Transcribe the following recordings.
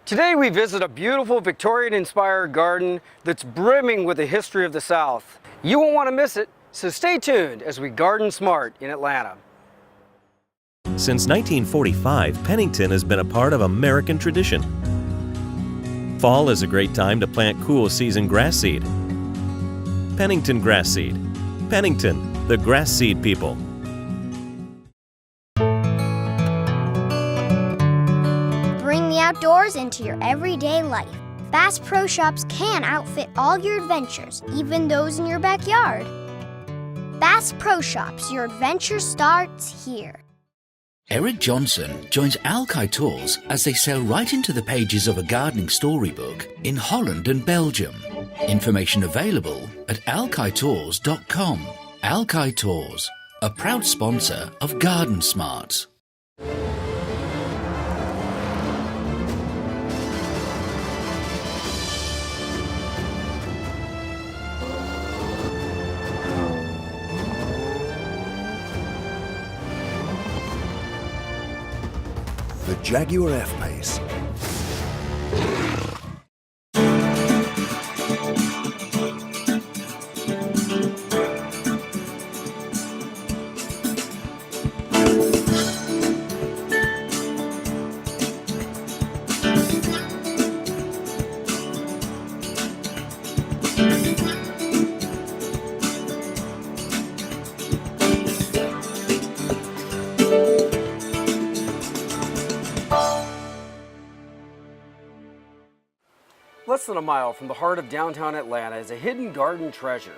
Today we visit a beautiful Victorian-inspired garden that's brimming with the history of the South. You won't want to miss it, so stay tuned as we garden smart in Atlanta. Since 1945, Pennington has been a part of American tradition. Fall is a great time to plant cool season grass seed. Pennington grass seed. Pennington, the grass seed people. Bring the outdoors into your everyday life. Bass Pro Shops can outfit all your adventures, even those in your backyard. Bass Pro Shops, your adventure starts here. Eric Johnson joins Alki Tours as they sail right into the pages of a gardening storybook in Holland and Belgium. Information available at alkitours.com. Alki Tours, a proud sponsor of GardenSMART. The Jaguar F-Pace. Less than a mile from the heart of downtown Atlanta is a hidden garden treasure.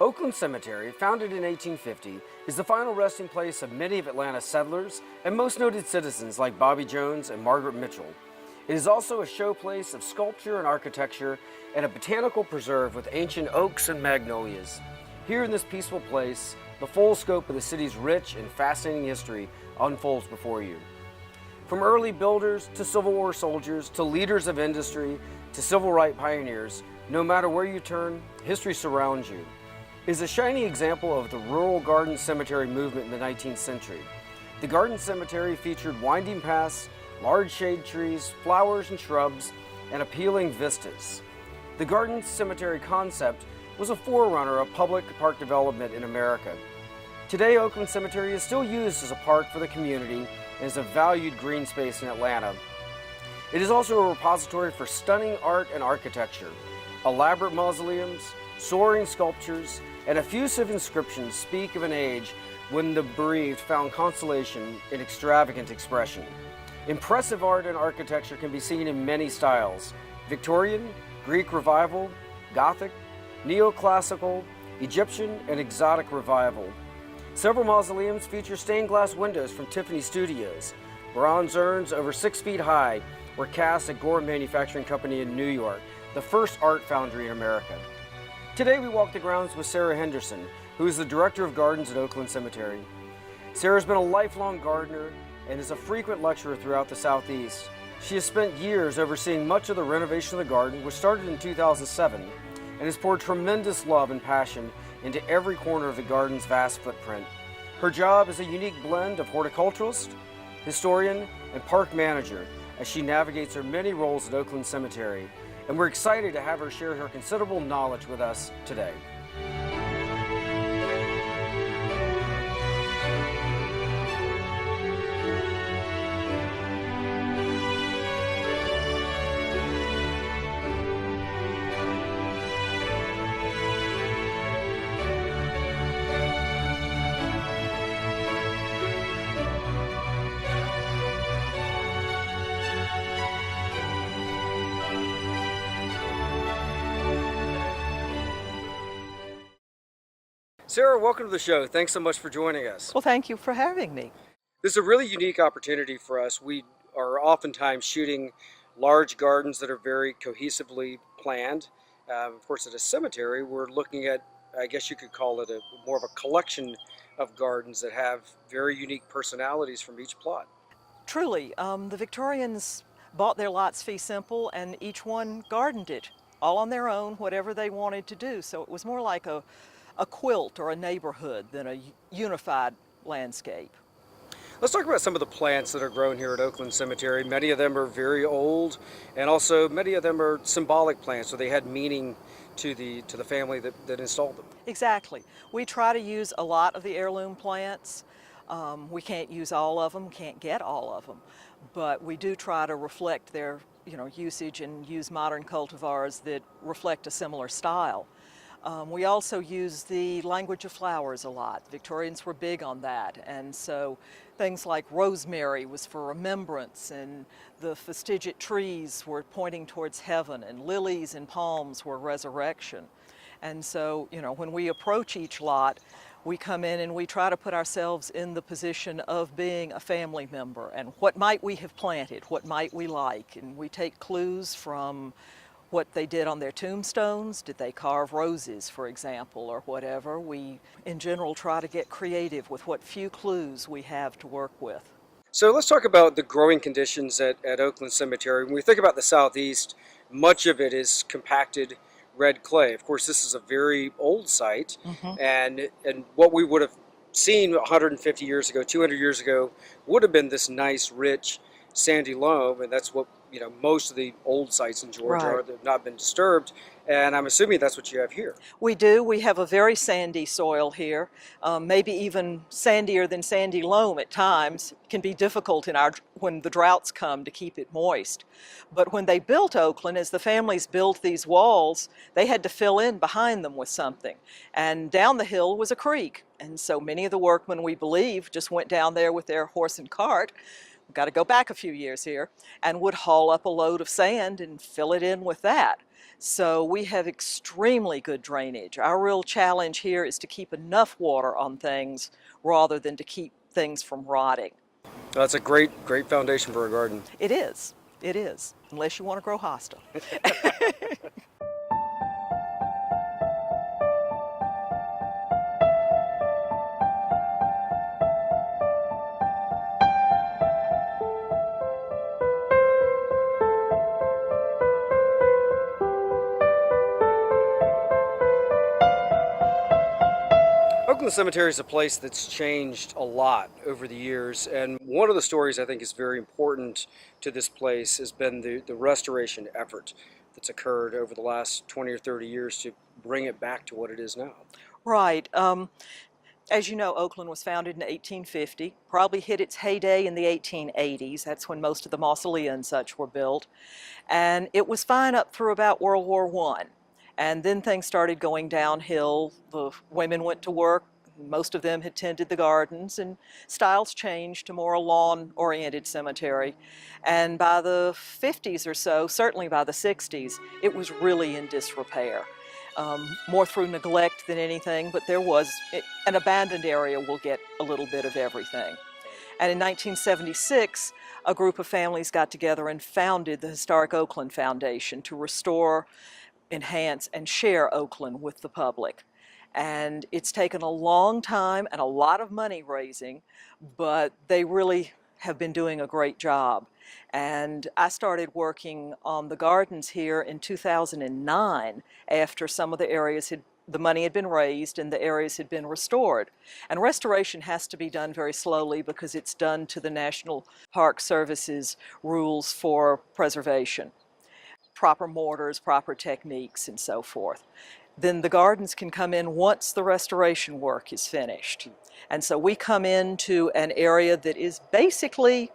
Oakland Cemetery, founded in 1850, is the final resting place of many of Atlanta's settlers and most noted citizens like Bobby Jones and Margaret Mitchell. It is also a showplace of sculpture and architecture and a botanical preserve with ancient oaks and magnolias. Here in this peaceful place, the full scope of the city's rich and fascinating history unfolds before you. From early builders to Civil War soldiers to leaders of industry to civil rights pioneers, no matter where you turn, history surrounds you. It is a shining example of the rural garden cemetery movement in the 19th century. The garden cemetery featured winding paths, large shade trees, flowers and shrubs, and appealing vistas. The garden cemetery concept was a forerunner of public park development in America. Today, Oakland Cemetery is still used as a park for the community and is a valued green space in Atlanta. It is also a repository for stunning art and architecture. Elaborate mausoleums, soaring sculptures, and effusive inscriptions speak of an age when the bereaved found consolation in extravagant expression. Impressive art and architecture can be seen in many styles: Victorian, Greek Revival, Gothic, Neoclassical, Egyptian, and Exotic Revival. Several mausoleums feature stained glass windows from Tiffany Studios. Bronze urns over 6 feet high were cast at Gore Manufacturing Company in New York, the first art foundry in America. Today we walk the grounds with Sarah Henderson, who is the Director of Gardens at Oakland Cemetery. Sarah's been a lifelong gardener and is a frequent lecturer throughout the Southeast. She has spent years overseeing much of the renovation of the garden, which started in 2007, and has poured tremendous love and passion into every corner of the garden's vast footprint. Her job is a unique blend of horticulturalist, historian, and park manager as she navigates her many roles at Oakland Cemetery, and we're excited to have her share her considerable knowledge with us today. Sarah, welcome to the show. Thanks so much for joining us. Well, thank you for having me. This is a really unique opportunity for us. We are oftentimes shooting large gardens that are very cohesively planned. Of course, at a cemetery, we're looking at, I guess you could call it more of a collection of gardens that have very unique personalities from each plot. Truly, the Victorians bought their lots fee simple, and each one gardened it, all on their own, whatever they wanted to do. So it was more like a quilt or a neighborhood than a unified landscape. Let's talk about some of the plants that are grown here at Oakland Cemetery. Many of them are very old, and also many of them are symbolic plants, so they had meaning to the family that installed them. Exactly. We try to use a lot of the heirloom plants. We can't use all of them, can't get all of them, but we do try to reflect their usage and use modern cultivars that reflect a similar style. We also use the language of flowers a lot. Victorians were big on that, and so things like rosemary was for remembrance, and the fastigiate trees were pointing towards heaven, and lilies and palms were resurrection. And so, when we approach each lot, we come in and we try to put ourselves in the position of being a family member, and what might we have planted, what might we like, and we take clues from what they did on their tombstones. Did they carve roses, for example, or whatever? We, in general, try to get creative with what few clues we have to work with. So let's talk about the growing conditions at Oakland Cemetery. When we think about the southeast, much of it is compacted red clay. Of course, this is a very old site, and what we would have seen 150 years ago, 200 years ago, would have been this nice, rich, sandy loam, and that's what most of the old sites in Georgia are that have not been disturbed, and I'm assuming that's what you have here. We do. We have a very sandy soil here, maybe even sandier than sandy loam at times. It can be difficult when the droughts come to keep it moist. But when they built Oakland, as the families built these walls, they had to fill in behind them with something. And down the hill was a creek. And so many of the workmen, we believe, just went down there with their horse and cart. We've got to go back a few years here, and would haul up a load of sand and fill it in with that. So we have extremely good drainage. Our real challenge here is to keep enough water on things rather than to keep things from rotting. That's a great foundation for a garden. It is, unless you want to grow hosta. Oakland Cemetery is a place that's changed a lot over the years, and one of the stories I think is very important to this place has been the restoration effort that's occurred over the last 20 or 30 years to bring it back to what it is now. Right. As you know, Oakland was founded in 1850, probably hit its heyday in the 1880s. That's when most of the mausolea and such were built. And it was fine up through about World War I. And then things started going downhill. The women went to work. Most of them had tended the gardens, and styles changed to more a lawn-oriented cemetery. And by the 50s or so, certainly by the 60s, it was really in disrepair. More through neglect than anything, but there was an abandoned area will get a little bit of everything. And in 1976, a group of families got together and founded the Historic Oakland Foundation to restore, enhance, and share Oakland with the public. And it's taken a long time and a lot of money raising, but they really have been doing a great job. And I started working on the gardens here in 2009 after some of the areas the money had been raised and the areas had been restored. And restoration has to be done very slowly because it's done to the National Park Service's rules for preservation. Proper mortars, proper techniques, and so forth. Then the gardens can come in once the restoration work is finished. And so we come into an area that is basically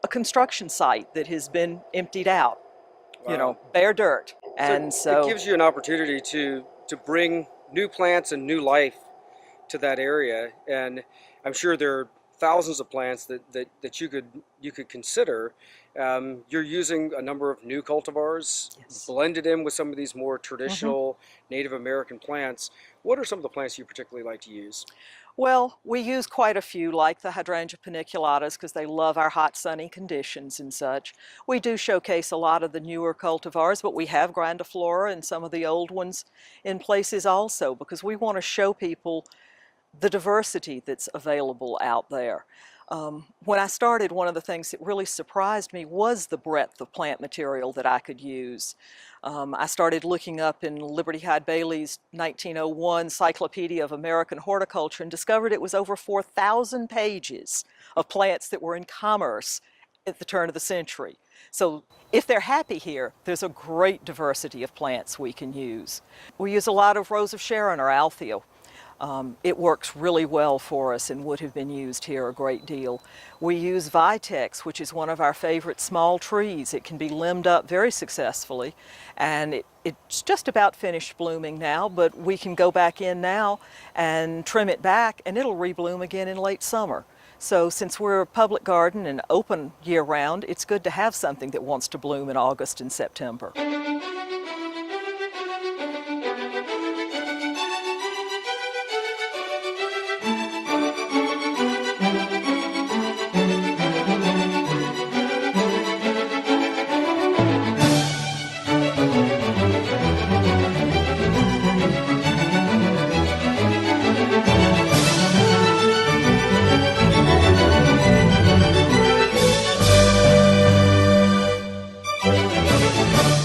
a construction site that has been emptied out, bare dirt. And so it gives you an opportunity to bring new plants and new life to that area. And I'm sure there are thousands of plants that you could consider. You're using a number of new cultivars, yes, blended in with some of these more traditional Native American plants. What are some of the plants you particularly like to use? Well, we use quite a few, like the hydrangea paniculatas, because they love our hot, sunny conditions and such. We do showcase a lot of the newer cultivars, but we have grandiflora and some of the old ones in places also, because we want to show people the diversity that's available out there. When I started, one of the things that really surprised me was the breadth of plant material that I could use. I started looking up in Liberty Hyde Bailey's 1901 Cyclopedia of American Horticulture and discovered it was over 4,000 pages of plants that were in commerce at the turn of the century. So if they're happy here, there's a great diversity of plants we can use. We use a lot of Rose of Sharon or Althea. It works really well for us and would have been used here a great deal. We use Vitex, which is one of our favorite small trees. It can be limbed up very successfully, and it's just about finished blooming now, but we can go back in now and trim it back and it'll rebloom again in late summer. So since we're a public garden and open year-round, it's good to have something that wants to bloom in August and September.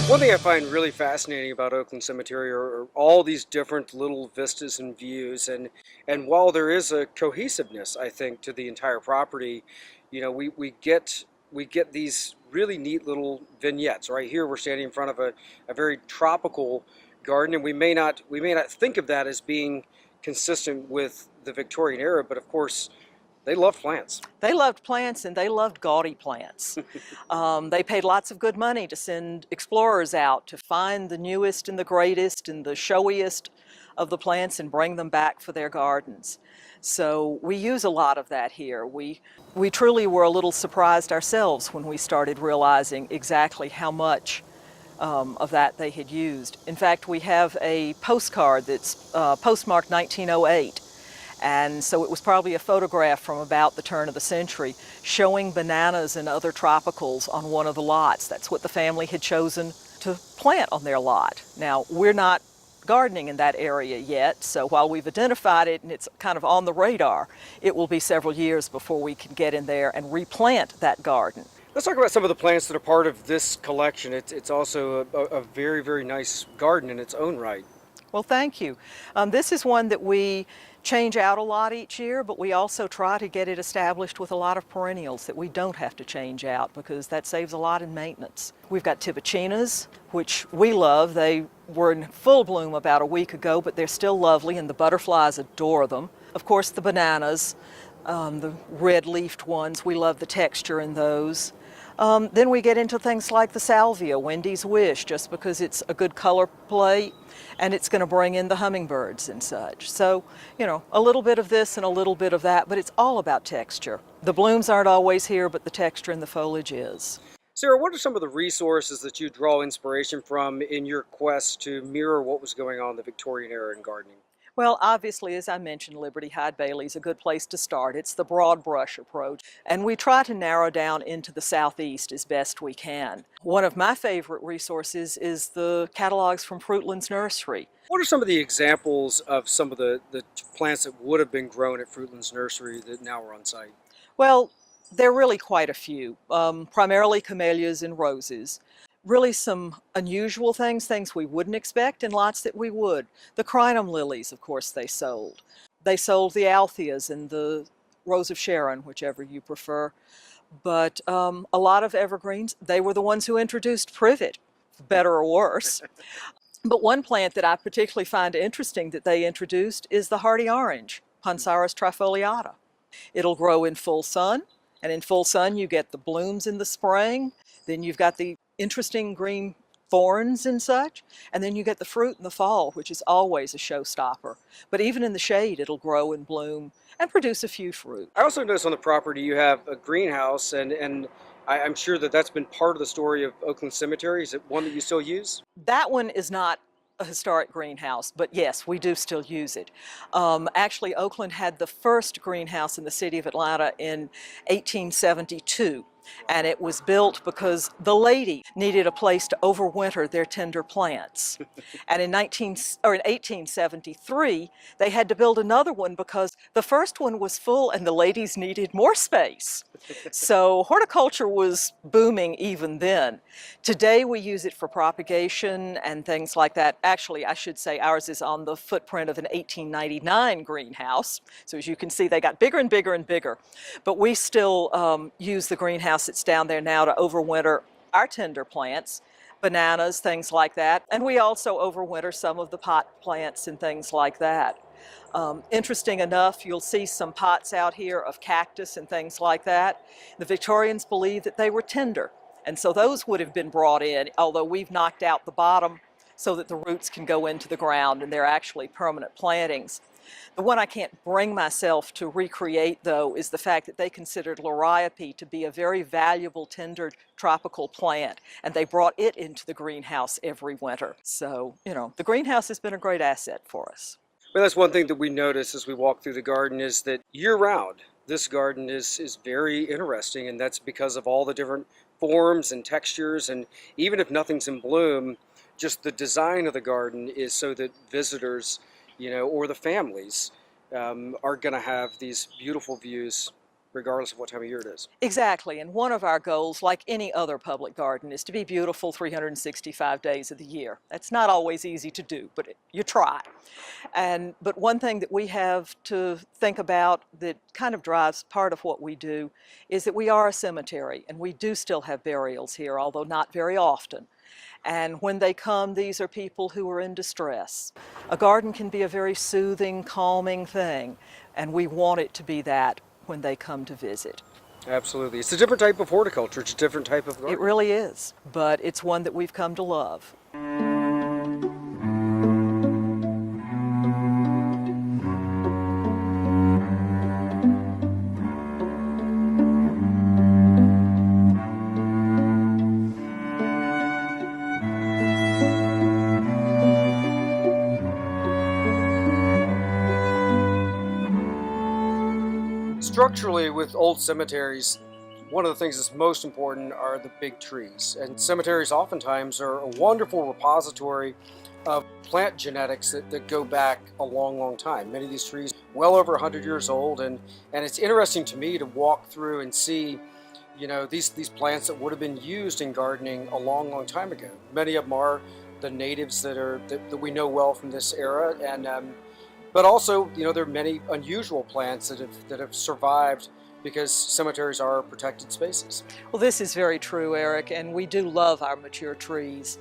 One thing I find really fascinating about Oakland Cemetery are all these different little vistas and views, and while there is a cohesiveness, I think, to the entire property, you know, we get these really neat little vignettes. Right here, we're standing in front of a very tropical garden, and we may not think of that as being consistent with the Victorian era, but of course, they love plants. They loved plants and they loved gaudy plants. They paid lots of good money to send explorers out to find the newest and the greatest and the showiest of the plants and bring them back for their gardens. So we use a lot of that here. We truly were a little surprised ourselves when we started realizing exactly how much of that they had used. In fact, we have a postcard that's postmarked 1908. And so it was probably a photograph from about the turn of the century showing bananas and other tropicals on one of the lots. That's what the family had chosen to plant on their lot. Now, we're not gardening in that area yet, so while we've identified it and it's kind of on the radar, it will be several years before we can get in there and replant that garden. Let's talk about some of the plants that are part of this collection. It's also a very, very nice garden in its own right. Well, thank you. This is one that we change out a lot each year, but we also try to get it established with a lot of perennials that we don't have to change out because that saves a lot in maintenance. We've got tibachinas, which we love. They were in full bloom about a week ago, but they're still lovely and the butterflies adore them. Of course, the bananas, the red-leafed ones, we love the texture in those. Then we get into things like the salvia, Wendy's Wish, just because it's a good color play and it's going to bring in the hummingbirds and such. So, you know, a little bit of this and a little bit of that, but it's all about texture. The blooms aren't always here, but the texture in the foliage is. Sarah, what are some of the resources that you draw inspiration from in your quest to mirror what was going on in the Victorian era in gardening? Well, obviously, as I mentioned, Liberty Hyde Bailey is a good place to start. It's the broad brush approach, and we try to narrow down into the southeast as best we can. One of my favorite resources is the catalogs from Fruitland's Nursery. What are some of the examples of some of the plants that would have been grown at Fruitland's Nursery that now are on site? Well, there are really quite a few, primarily camellias and roses. Really some unusual things we wouldn't expect, and lots that we would. The crinum lilies, of course, they sold. They sold the altheas and the Rose of Sharon, whichever you prefer. But a lot of evergreens, they were the ones who introduced privet, better or worse. But one plant that I particularly find interesting that they introduced is the hardy orange, Pansaris trifoliata. It'll grow in full sun, and in full sun you get the blooms in the spring, then you've got the interesting green thorns and such, and then you get the fruit in the fall, which is always a showstopper. But even in the shade, it'll grow and bloom and produce a few fruit. I also noticed on the property you have a greenhouse, and I'm sure that that's been part of the story of Oakland Cemetery. Is it one that you still use? That one is not a historic greenhouse, but yes, we do still use it. Actually, Oakland had the first greenhouse in the city of Atlanta in 1872. And it was built because the lady needed a place to overwinter their tender plants. And in 1873, they had to build another one because the first one was full and the ladies needed more space. So horticulture was booming even then. Today we use it for propagation and things like that. Actually, I should say ours is on the footprint of an 1899 greenhouse. So as you can see, they got bigger and bigger and bigger. But we still use the greenhouse that's down there now to overwinter our tender plants, bananas, things like that. And we also overwinter some of the pot plants and things like that. Interesting enough, you'll see some pots out here of cactus and things like that. The Victorians believed that they were tender, and so those would have been brought in, although we've knocked out the bottom so that the roots can go into the ground and they're actually permanent plantings. The one I can't bring myself to recreate, though, is the fact that they considered liriope to be a very valuable tender tropical plant, and they brought it into the greenhouse every winter. So, you know, the greenhouse has been a great asset for us. Well, that's one thing that we notice as we walk through the garden is that year-round, this garden is very interesting, and that's because of all the different forms and textures, and even if nothing's in bloom, just the design of the garden is so that visitors, you know, or the families are going to have these beautiful views regardless of what time of year it is. Exactly, and one of our goals, like any other public garden, is to be beautiful 365 days of the year. That's not always easy to do, but you try. But one thing that we have to think about that kind of drives part of what we do is that we are a cemetery, and we do still have burials here, although not very often. And when they come, these are people who are in distress. A garden can be a very soothing, calming thing, and we want it to be that when they come to visit. Absolutely. It's a different type of horticulture. It's a different type of garden. It really is, but it's one that we've come to love. Structurally, with old cemeteries, one of the things that's most important are the big trees. And cemeteries oftentimes are a wonderful repository of plant genetics that go back a long, long time. Many of these trees well over 100 years old, and it's interesting to me to walk through and see, you know, these plants that would have been used in gardening a long, long time ago. Many of them are the natives that we know well from this era, and but also, you know, there are many unusual plants that have survived because cemeteries are protected spaces. Well, this is very true, Eric, and we do love our mature trees.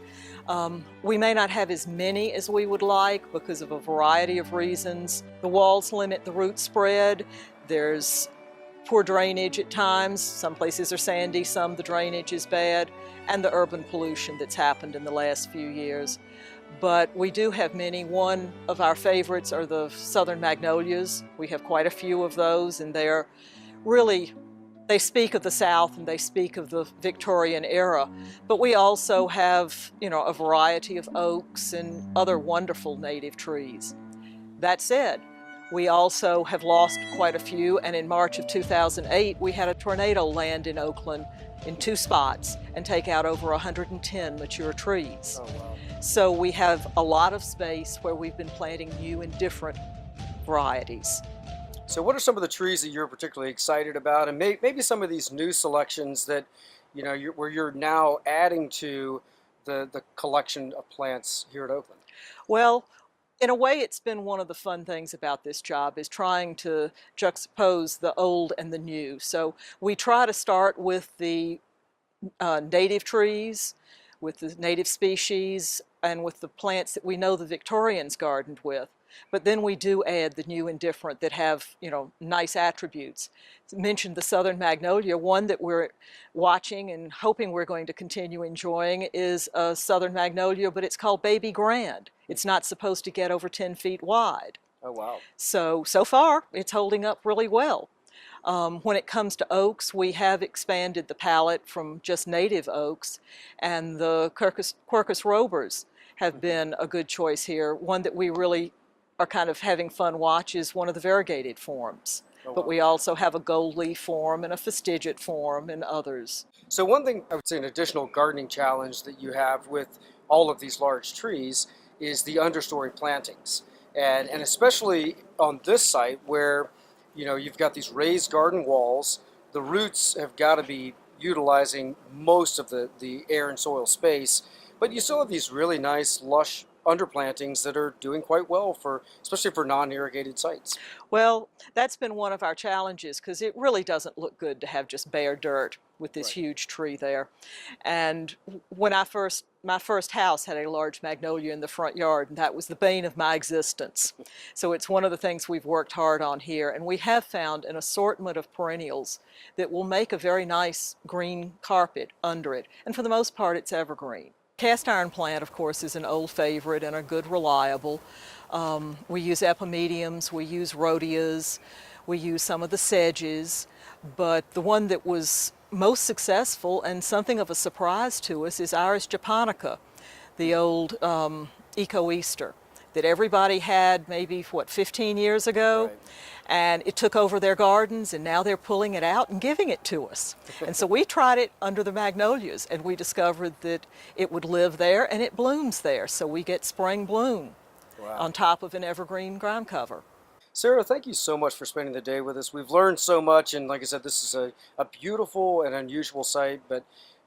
We may not have as many as we would like because of a variety of reasons. The walls limit the root spread. There's poor drainage at times. Some places are sandy, some the drainage is bad, and the urban pollution that's happened in the last few years. But we do have many. One of our favorites are the southern magnolias. We have quite a few of those, and they're really, they speak of the South and they speak of the Victorian era. But we also have, you know, a variety of oaks and other wonderful native trees. That said, we also have lost quite a few, and in March of 2008, we had a tornado land in Oakland in 2 spots and take out over 110 mature trees. Oh, wow. So we have a lot of space where we've been planting new and different varieties. So what are some of the trees that you're particularly excited about, and maybe some of these new selections that, you know, where you're now adding to the collection of plants here at Oakland? Well, in a way, it's been one of the fun things about this job is trying to juxtapose the old and the new. So we try to start with the native trees, with the native species, and with the plants that we know the Victorians gardened with. But then we do add the new and different that have, you know, nice attributes. I mentioned the southern magnolia. One that we're watching and hoping we're going to continue enjoying is a southern magnolia, but it's called Baby Grand. It's not supposed to get over 10 feet wide. Oh, wow. So far, it's holding up really well. When it comes to oaks, we have expanded the palette from just native oaks, and the Quercus roburs have been a good choice here. One that we really are kind of having fun watch is one of the variegated forms. but we also have a gold leaf form and a fastigiate form and others. So one thing I would say, an additional gardening challenge that you have with all of these large trees is the understory plantings. And especially on this site where, you know, you've got these raised garden walls, the roots have got to be utilizing most of the air and soil space, but you still have these really nice, lush underplantings that are doing quite well for, especially for non-irrigated sites. Well, that's been one of our challenges because it really doesn't look good to have just bare dirt with this huge tree there. And when my first house had a large magnolia in the front yard, and that was the bane of my existence. So it's one of the things we've worked hard on here, and we have found an assortment of perennials that will make a very nice green carpet under it, and for the most part it's evergreen. Cast iron plant, of course, is an old favorite and a good reliable. We use epimediums, we use rhodias, we use some of the sedges, but the one that was most successful and something of a surprise to us is Iris japonica, the old eco-Easter that everybody had maybe, 15 years ago? Right. And it took over their gardens, and now they're pulling it out and giving it to us. And so we tried it under the magnolias, and we discovered that it would live there and it blooms there. So we get spring bloom on top of an evergreen ground cover. Sarah, thank you so much for spending the day with us. We've learned so much, and like I said, this is a beautiful and unusual site, but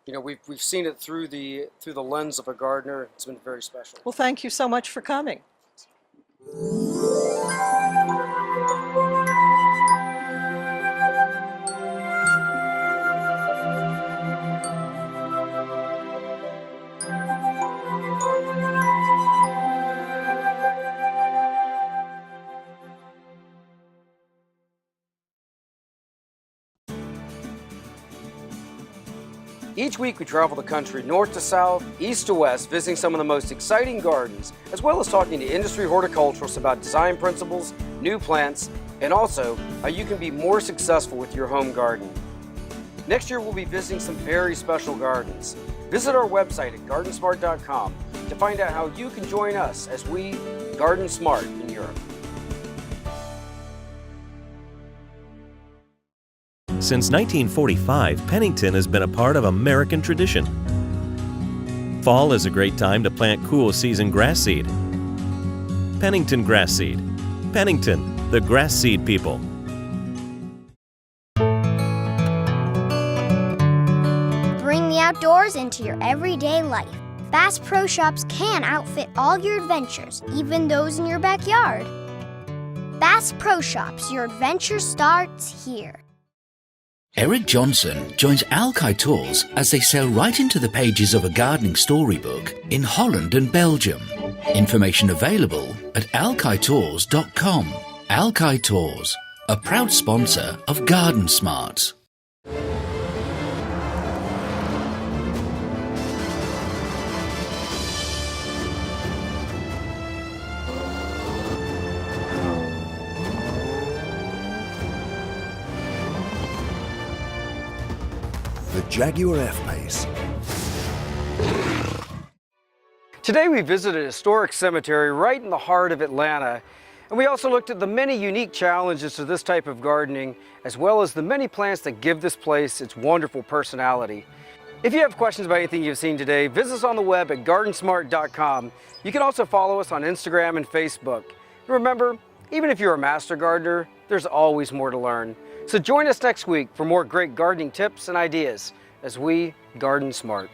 you know, we've seen it through the lens of a gardener. It's been very special. Well, thank you so much for coming. Each week we travel the country north to south, east to west, visiting some of the most exciting gardens, as well as talking to industry horticulturalists about design principles, new plants, and also how you can be more successful with your home garden. Next year we'll be visiting some very special gardens. Visit our website at GardenSMART.com to find out how you can join us as we garden smart in Europe. Since 1945, Pennington has been a part of American tradition. Fall is a great time to plant cool season grass seed. Pennington grass seed. Pennington, the grass seed people. Bring the outdoors into your everyday life. Bass Pro Shops can outfit all your adventures, even those in your backyard. Bass Pro Shops, your adventure starts here. Eric Johnson joins Alki Tours as they sail right into the pages of a gardening storybook in Holland and Belgium. Information available at alkitours.com. Alki Tours, a proud sponsor of GardenSMART. The Jaguar F-Pace. Today we visited a historic cemetery right in the heart of Atlanta, and we also looked at the many unique challenges to this type of gardening, as well as the many plants that give this place its wonderful personality. If you have questions about anything you've seen today, visit us on the web at GardenSMART.com. You can also follow us on Instagram and Facebook. And remember, even if you're a master gardener, there's always more to learn. So join us next week for more great gardening tips and ideas as we garden smart.